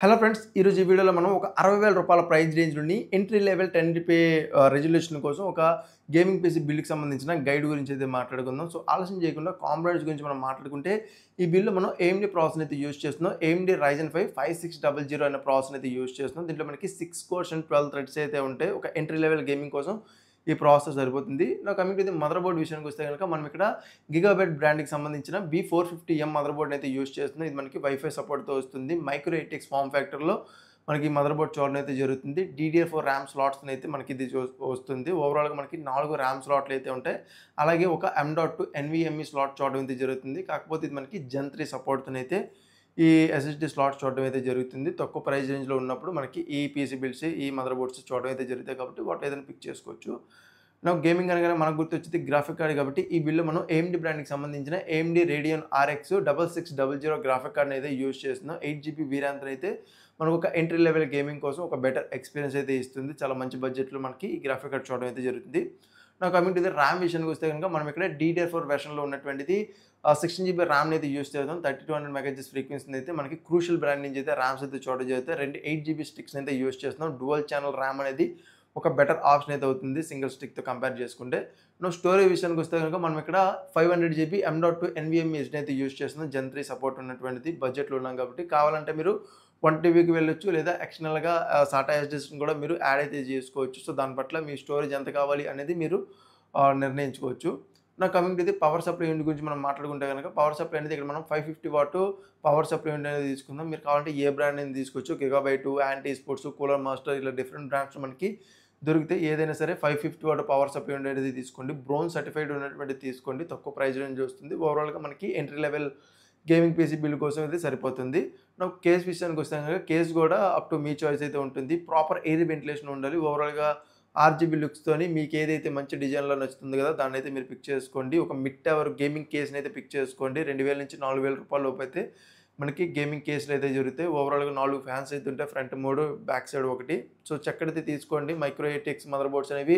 Hello friends. ఈరోజు ఈ వీడియోలో మనం ఒక రూ. 60,000 ప్రైస్ రేంజ్ నుండి ఎంట్రీ లెవెల్ 1080p రిజల్యూషన్ కోసం ఒక గేమింగ్ పీసీ బిల్డ్‌కి సంబంధించిన గైడ్ గురించి అయితే మాట్లాడుకుందాం. సో, ఆలస్యం చేయకుండా కాంపోనెంట్స్ గురించి మనం మాట్లాడుకుంటే, ఈ బిల్డ్‌లో మనం ఏఎండీ ప్రాసెసర్‌ని అయితే యూజ్ చేస్తున్నాం. ఏఎండీ Ryzen 5 5600 అనే ప్రాసెసర్‌ని అయితే యూజ్ చేస్తున్నాం. దీంట్లో మనకి 6 కోర్స్ అండ్ 12 థ్రెడ్స్ అయితే ఉంటాయి. ఒక ఎంట్రీ లెవెల్ గేమింగ్ కోసం ఈ ప్రాసెసర్ సరిపోతుంది. Now coming to the mother board విషయానికొస్తే గనుక మనం ఇక్కడ గిగాబైట్ బ్రాండ్‌కి సంబంధించిన B450M మదర్ బోర్డ్‌ని అయితే యూజ్ చేస్తున్నాం. ఇది మనకి వైఫై సపోర్ట్‌తో వస్తుంది. మైక్రో 8X ఫార్మ్ ఫ్యాక్టర్‌లో మనకి మదర్ బోర్డ్ చూడడం అయితే జరుగుతుంది. DDR4 ర్యామ్ స్లాట్స్‌ని అయితే మనకి ఇది వస్తుంది. ఓవరాల్‌గా మనకి 4 ర్యామ్ స్లాట్లు అయితే ఉంటాయి. అలాగే ఒక M.2 NVMe స్లాట్ చూడడం అయితే జరుగుతుంది. కాకపోతే ఇది మనకి Gen 3 సపోర్ట్‌తోనైతే ఈ ఎస్ఎస్‌డీ స్లాట్స్ చూడడం అయితే జరుగుతుంది. తక్కువ ప్రైస్ రేంజ్‌లో ఉన్నప్పుడు మనకి ఈ పీసీ బిల్డ్స్, ఈ మదర్ బోర్డ్స్ చూడడం అయితే జరుగుతాయి కాబట్టి వాటిలో ఏదైనా పిక్ చేసుకోవచ్చు. గేమింగ్ అనగానే మనకు గుర్తొచ్చేది గ్రాఫిక్ కార్డ్ కాబట్టి ఈ బిల్డ్‌లో మనం AMD బ్రాండ్‌కి సంబంధించిన AMD Radeon RX 6600 గ్రాఫిక్ కార్డ్‌ని అయితే యూజ్ చేస్తున్నాం. 8 జీబీ VRAMతో అయితే మనకు ఒక ఎంట్రీ లెవెల్ గేమింగ్ కోసం ఒక బెటర్ ఎక్స్‌పీరియన్స్ అయితే ఇస్తుంది. చాలా మంచి బడ్జెట్‌లో మనకి ఈ గ్రాఫిక్ కార్డ్ చూడడం అయితే జరుగుతుంది. కమింగ్ టు ది ర్యామ్ విషయానికొస్తే గనుక మనం ఇక్కడ DDR4 వెర్షన్‌లో ఉన్నటువంటిది 16 జీబీ ర్యామ్‌ని అయితే యూజ్ చేద్దాం. 3200 మెగాహెర్ట్జ్ ఫ్రీక్వెన్సీని అయితే మనకి క్రూషియల్ బ్రాండ్ నుంచి అయితే ర్యామ్స్ అయితే చూడడం జరుగుతాయి. 2 8 జీబీ స్టిక్స్‌ని అయితే యూజ్ చేస్తున్నాం. డ్యుయల్ ఛానల్ ర్యామ్ అనేది ఒక బెటర్ ఆప్షన్ అయితే అవుతుంది సింగిల్ స్టిక్‌తో కంపేర్ చేసుకుంటే. స్టోరేజ్ విషయానికొస్తే గనుక మనం ఇక్కడ 500 జీబీ M.2 NVMe SSDని అయితే యూజ్ చేస్తున్నాం. Gen 3 సపోర్ట్ ఉన్నటువంటిది బడ్జెట్‌లో ఉన్నాం కాబట్టి కావాలంటే మీరు 1 టీబీకి వెళ్ళొచ్చు లేదా ఎక్స్టర్నల్‌గా SATA SSDస్‌ని కూడా మీరు యాడ్ అయితే చేసుకోవచ్చు. సో, దాని పట్ల మీ స్టోరేజ్ ఎంత కావాలి అనేది మీరు నిర్ణయించుకోవచ్చు. Coming to the power supply unit గురించి మనం మాట్లాడుకుంటే గనక పవర్ సప్లై అనేది ఇక్కడ మనం 550 వాట్ పవర్ సప్లై యూనిట్ అనేది తీసుకుందాం. మీరు కావాలంటే ఏ బ్రాండ్ అయినా తీసుకోవచ్చు. Gigabyte, anti sports, cooler master ఇలా డిఫరెంట్ బ్రాండ్స్ మనకి దొరుకుతాయి. ఏదైనా సరే 550 వాట్ పవర్ సప్లై యూనిట్ అనేది తీసుకోండి. బ్రోన్ సర్టిఫైడ్ ఉన్నటువంటిది తీసుకోండి. తక్కువ ప్రైస్ రేంజ్ వస్తుంది. ఓవరాల్‌గా మనకి entry level gaming PC build కోసం అయితే సరిపోతుంది. కేస్ విషయానికొస్తే గనక కేస్ కూడా అప్ టు మీ చాయిస్ అయితే ఉంటుంది. ప్రాపర్ ఎయిర్ వెంటిలేషన్ ఉండాలి. ఓవరాల్‌గా ఆర్‌జీబీ లుక్స్‌తోని మీకేదైతే మంచి డిజైన్‌లో నచ్చుతుంది కదా! దాన్నైతే మీరు పిక్ చేసుకోండి. ఒక మిడ్ టవర్ గేమింగ్ కేస్‌నైతే పిక్ చేసుకోండి. 2000 నుంచి రూ. 4000 లోపైతే మనకి గేమింగ్ కేస్‌లు అయితే దొరుకుతాయి. ఓవరాల్‌గా 4 ఫ్యాన్స్ అయితే ఉంటాయి. Front 3, back side 1. సో, చక్కటిది తీసుకోండి. మైక్రో 8X మదర్ బోర్డ్స్ అనేవి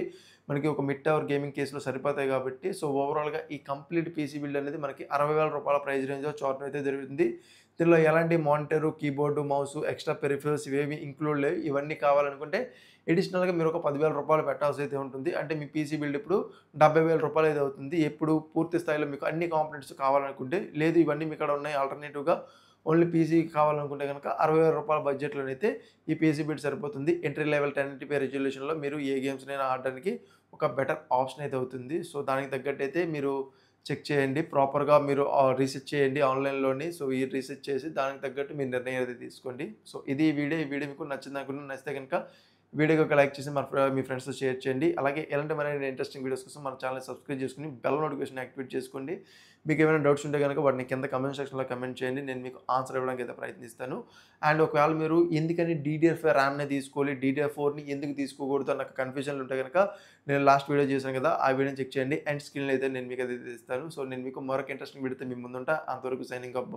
మనకి ఒక మిడ్ టవర్ గేమింగ్ కేస్‌లో సరిపోతాయి కాబట్టి, సో, ఓవరాల్‌గా ఈ కంప్లీట్ పీసీ బిల్డ్ అనేది మనకి రూ. 60,000 ప్రైస్ రేంజ్‌లో చూడడం అయితే జరుగుతుంది. దీనిలో ఎలాంటి monitor, keyboard, mouse, extra peripherals ఇవేవి ఇంక్లూడ్ లేవు. ఇవన్నీ కావాలనుకుంటే అడిషనల్‌గా మీరు ఒక రూ. 10,000 పెట్టాల్సి అయితే ఉంటుంది. అంటే మీ పీసీ బిల్డ్ ఇప్పుడు రూ. 70,000 అయితే అవుతుంది. ఎప్పుడు పూర్తి స్థాయిలో మీకు అన్ని కాంపోనెంట్స్ కావాలనుకుంటే, లేదు ఇవన్నీ మీ కాడ ఉన్నాయి ఆల్టర్‌నేటివ్‌గా ఓన్లీ పీసీ కావాలనుకుంటే గనక రూ. 60,000 బడ్జెట్‌లోనైతే ఈ పీసీ బిల్డ్ సరిపోతుంది. ఎంట్రీ లెవెల్ 1080p రిజల్యూషన్‌లో మీరు ఏ గేమ్స్‌నైనా ఆడడానికి ఒక బెటర్ ఆప్షన్ అయితే అవుతుంది. సో, దానికి తగ్గట్టయితే మీరు చెక్ చేయండి. ప్రాపర్‌గా మీరు రీసెర్చ్ చేయండి ఆన్‌లైన్‌లోని. సో, ఈ రీసెర్చ్ చేసి దానికి తగ్గట్టు మీరు నిర్ణయం అయితే తీసుకోండి. సో, ఇది ఈ వీడియో. ఈ వీడియో మీకు నచ్చిందనుకుంటున్నాను. నచ్చితే గనుక వీడియోకి ఒక లైక్ చేసి మీ ఫ్రెండ్స్‌తో షేర్ చేయండి. అలాగే ఇలాంటి మరిన్ని ఇంట్రెస్టింగ్ వీడియోస్ కోసం మన ఛానెల్‌ని సబ్స్క్రైబ్ చేసుకొని బెల్ నోటిఫికేషన్ యాక్టివేట్ చేసుకోండి. మీకేమైనా డౌట్స్ ఉంటే గనుక వాటిని కింద కామెంట్ సెక్షన్‌లో కామెంట్ చేయండి. నేను మీకు ఆన్సర్ ఇవ్వడానికి అయితే ప్రయత్నిస్తాను. అండ్ ఒకవేళ మీరు ఎందుకని DDR5 ర్యామ్‌నే తీసుకోవాలి, DDR4ని ఎందుకు తీసుకోకూడదు అన్న కన్‌ఫ్యూజన్‌లు ఉంటే గనక నేను లాస్ట్ వీడియో చేశాను కదా! ఆ వీడియోని చెక్ చేయండి. ఎండ్ స్క్రీన్‌లో అయితే నేను మీకు అది ఇస్తాను. సో, నేను మీకు మరొక ఇంట్రెస్టింగ్ వీడియోతో మీ ముందుంటా. అంతవరకు సైనింగ్ ఆఫ్.